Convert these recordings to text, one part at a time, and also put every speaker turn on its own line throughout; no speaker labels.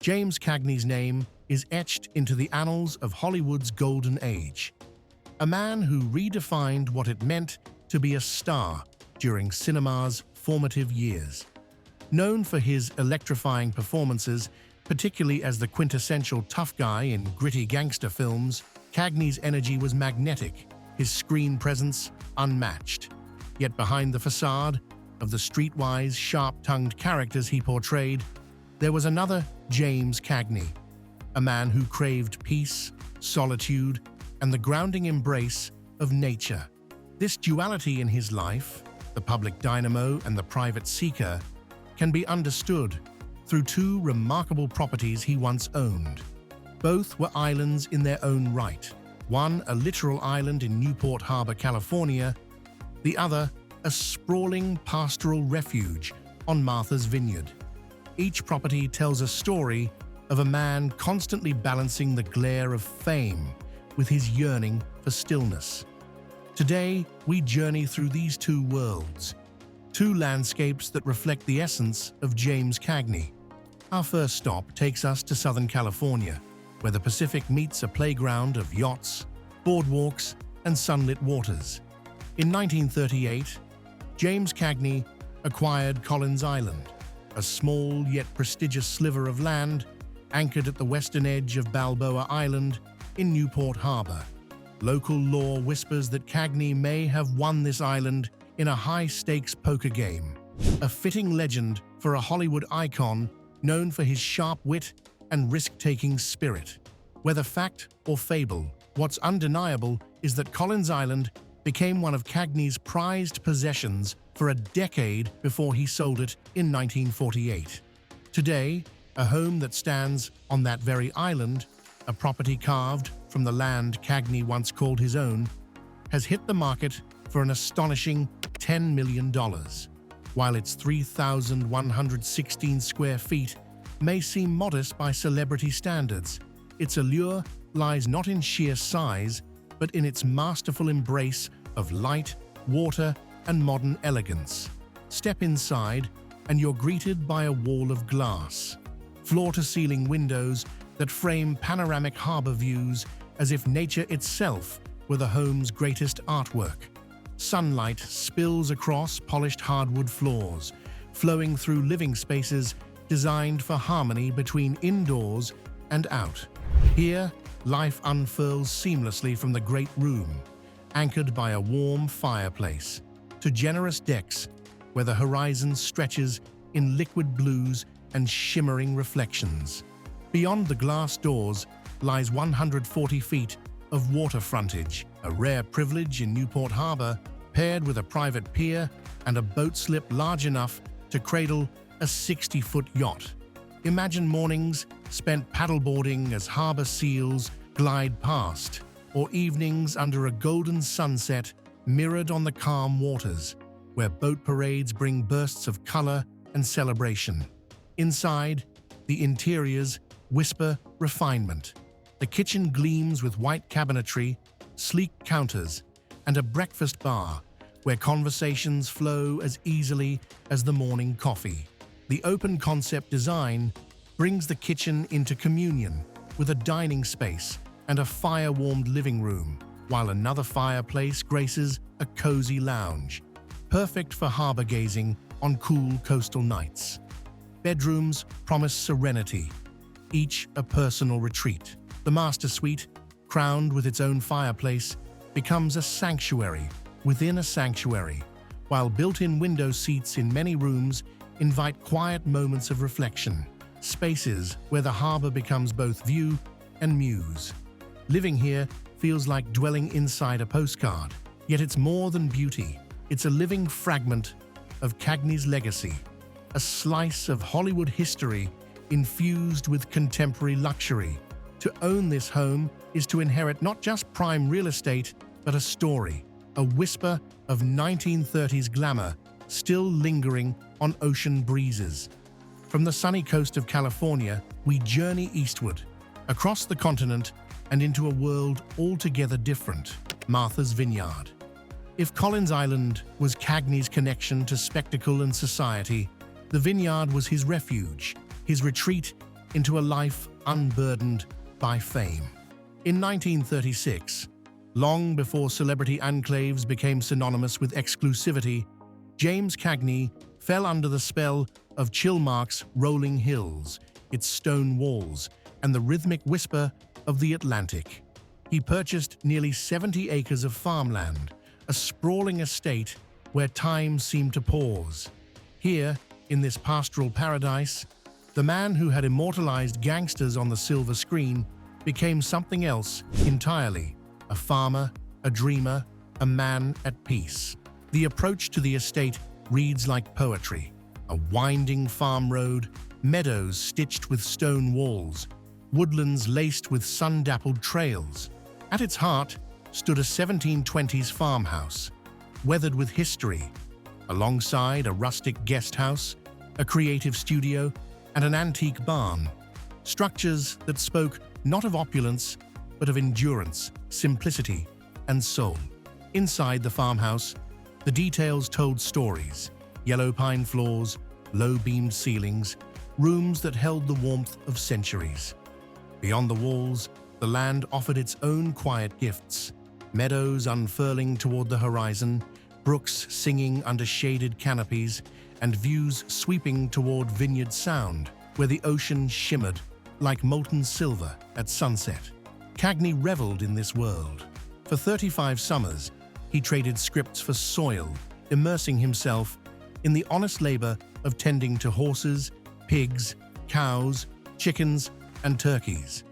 James Cagney's name is etched into the annals of Hollywood's golden age. A man who redefined what it meant to be a star during cinema's formative years. Known for his electrifying performances, particularly as the quintessential tough guy in gritty gangster films, Cagney's energy was magnetic, his screen presence unmatched. Yet behind the facade of the streetwise, sharp-tongued characters he portrayed, there was another James Cagney, a man who craved peace, solitude, and the grounding embrace of nature. This duality in his life, the public dynamo and the private seeker, can be understood through two remarkable properties he once owned. Both were islands in their own right, one a literal island in Newport Harbor, California, the other a sprawling pastoral refuge on Martha's Vineyard. Each property tells a story of a man constantly balancing the glare of fame with his yearning for stillness. Today, we journey through these two worlds, two landscapes that reflect the essence of James Cagney. Our first stop takes us to Southern California, where the Pacific meets a playground of yachts, boardwalks, and sunlit waters. In 1938, James Cagney acquired Collins Island, a small yet prestigious sliver of land anchored at the western edge of Balboa Island in Newport Harbor. Local lore whispers that Cagney may have won this island in a high-stakes poker game, a fitting legend for a Hollywood icon known for his sharp wit and risk-taking spirit. Whether fact or fable, what's undeniable is that Collins Island became one of Cagney's prized possessions for a decade before he sold it in 1948. Today, a home that stands on that very island, a property carved from the land Cagney once called his own, has hit the market for an astonishing $10 million. While its 3,116 square feet may seem modest by celebrity standards, its allure lies not in sheer size, but in its masterful embrace of light, water, and modern elegance. Step inside, and you're greeted by a wall of glass, floor-to-ceiling windows that frame panoramic harbor views as if nature itself were the home's greatest artwork. Sunlight spills across polished hardwood floors, flowing through living spaces designed for harmony between indoors and out. Here, life unfurls seamlessly from the great room, anchored by a warm fireplace, to generous decks where the horizon stretches in liquid blues and shimmering reflections. Beyond the glass doors lies 140 feet of water frontage, a rare privilege in Newport Harbor, paired with a private pier and a boat slip large enough to cradle a 60-foot yacht. Imagine mornings spent paddleboarding as harbor seals glide past, or evenings under a golden sunset mirrored on the calm waters, where boat parades bring bursts of color and celebration. Inside, the interiors whisper refinement. The kitchen gleams with white cabinetry, sleek counters, and a breakfast bar where conversations flow as easily as the morning coffee. The open concept design brings the kitchen into communion with a dining space and a fire-warmed living room, while another fireplace graces a cozy lounge, perfect for harbor gazing on cool coastal nights. Bedrooms promise serenity, each a personal retreat. The master suite, crowned with its own fireplace, becomes a sanctuary within a sanctuary, while built-in window seats in many rooms invite quiet moments of reflection, spaces where the harbor becomes both view and muse. Living here feels like dwelling inside a postcard, yet it's more than beauty. It's a living fragment of Cagney's legacy, a slice of Hollywood history infused with contemporary luxury. To own this home is to inherit not just prime real estate, but a story, a whisper of 1930s glamour still lingering on ocean breezes. From the sunny coast of California, we journey eastward, across the continent and into a world altogether different, Martha's Vineyard. If Collins Island was Cagney's connection to spectacle and society, the vineyard was his refuge, his retreat into a life unburdened by fame. In 1936, long before celebrity enclaves became synonymous with exclusivity, James Cagney fell under the spell of Chilmark's rolling hills, its stone walls, and the rhythmic whisper of the Atlantic. He purchased nearly 70 acres of farmland, a sprawling estate where time seemed to pause. Here, in this pastoral paradise, the man who had immortalized gangsters on the silver screen became something else entirely: a farmer, a dreamer, a man at peace. The approach to the estate reads like poetry: a winding farm road, meadows stitched with stone walls, woodlands laced with sun-dappled trails. At its heart stood a 1720s farmhouse, weathered with history, alongside a rustic guest house, a creative studio, and an antique barn. Structures that spoke not of opulence, but of endurance, simplicity, and soul. Inside the farmhouse, the details told stories: yellow pine floors, low-beamed ceilings, rooms that held the warmth of centuries. Beyond the walls, the land offered its own quiet gifts: meadows unfurling toward the horizon, brooks singing under shaded canopies, and views sweeping toward Vineyard Sound, where the ocean shimmered like molten silver at sunset. Cagney reveled in this world. For 35 summers, he traded scripts for soil, immersing himself in the honest labor of tending to horses, pigs, cows, chickens, and turkeys.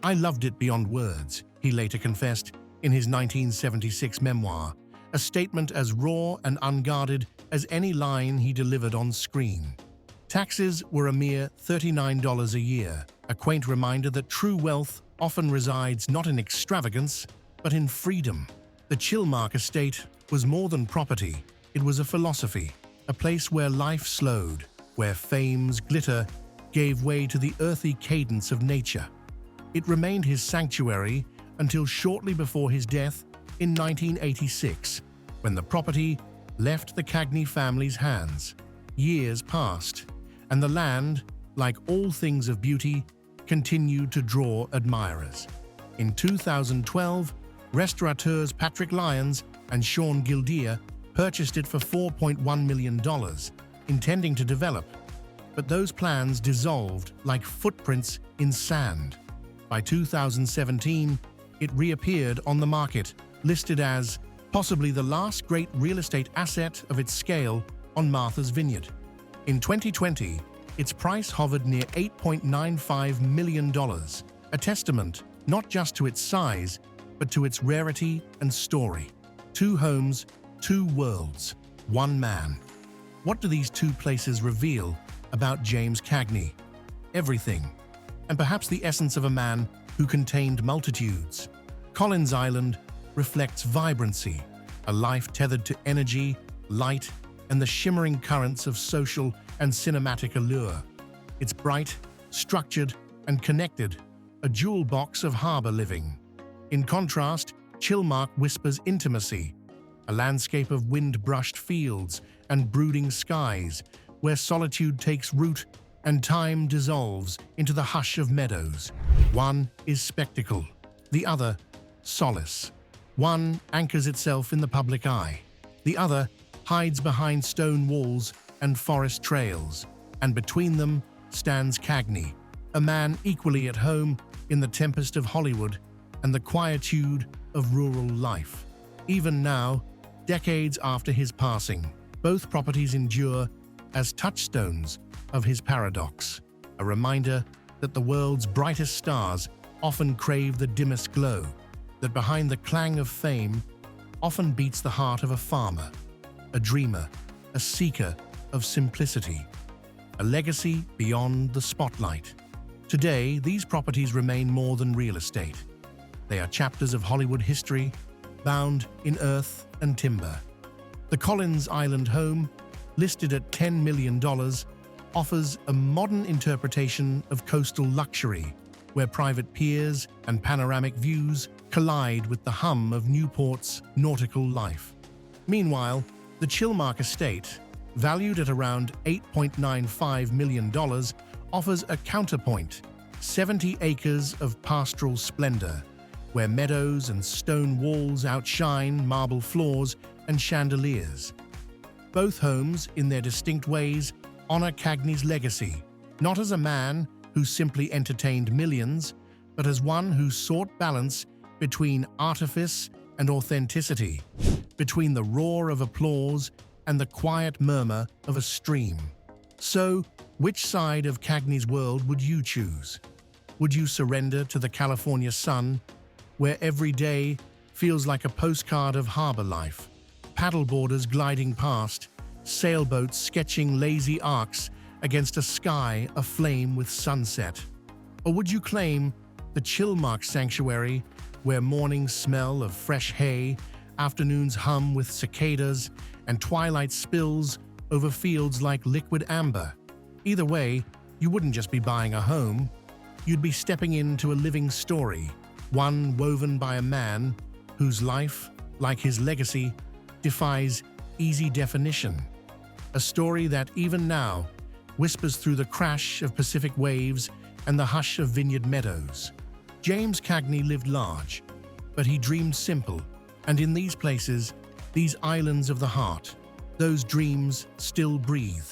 "I loved it beyond words," he later confessed in his 1976 memoir, a statement as raw and unguarded as any line he delivered on screen. Taxes were a mere $39 a year, a quaint reminder that true wealth often resides not in extravagance, but in freedom. The Chilmark estate was more than property; it was a philosophy, a place where life slowed, where fame's glitter gave way to the earthy cadence of nature. It remained his sanctuary until shortly before his death in 1986, when the property left the Cagney family's hands. Years passed, and the land, like all things of beauty, continued to draw admirers. In 2012, restaurateurs Patrick Lyons and Sean Gildeer purchased it for $4.1 million, intending to develop. But those plans dissolved like footprints in sand. By 2017, it reappeared on the market, listed as possibly the last great real estate asset of its scale on Martha's Vineyard. In 2020, its price hovered near $8.95 million, a testament not just to its size, but to its rarity and story. Two homes, two worlds, one man. What do these two places reveal about James Cagney? Everything, and perhaps the essence of a man who contained multitudes. Collins Island reflects vibrancy, a life tethered to energy, light, and the shimmering currents of social and cinematic allure. It's bright, structured, and connected, a jewel box of harbor living. In contrast, Chilmark whispers intimacy, a landscape of wind-brushed fields and brooding skies, where solitude takes root and time dissolves into the hush of meadows. One is spectacle, the other solace. One anchors itself in the public eye, the other hides behind stone walls and forest trails, and between them stands Cagney, a man equally at home in the tempest of Hollywood and the quietude of rural life. Even now, decades after his passing, both properties endure as touchstones of his paradox, a reminder that the world's brightest stars often crave the dimmest glow, that behind the clang of fame often beats the heart of a farmer, a dreamer, a seeker of simplicity, a legacy beyond the spotlight. Today, these properties remain more than real estate. They are chapters of Hollywood history, bound in earth and timber. The Collins Island home, listed at $10 million, offers a modern interpretation of coastal luxury, where private piers and panoramic views collide with the hum of Newport's nautical life. Meanwhile, the Chilmark estate, valued at around $8.95 million, offers a counterpoint, 70 acres of pastoral splendor, where meadows and stone walls outshine marble floors and chandeliers. Both homes, in their distinct ways, honor Cagney's legacy, not as a man who simply entertained millions, but as one who sought balance between artifice and authenticity, between the roar of applause and the quiet murmur of a stream. So, which side of Cagney's world would you choose? Would you surrender to the California sun, where every day feels like a postcard of harbor life, paddleboarders gliding past, sailboats sketching lazy arcs against a sky aflame with sunset? Or would you claim the chill-marked sanctuary where mornings smell of fresh hay, afternoons hum with cicadas, and twilight spills over fields like liquid amber? Either way, you wouldn't just be buying a home, you'd be stepping into a living story, one woven by a man whose life, like his legacy, defies easy definition. A story that, even now, whispers through the crash of Pacific waves and the hush of vineyard meadows. James Cagney lived large, but he dreamed simple, and in these places, these islands of the heart, those dreams still breathe.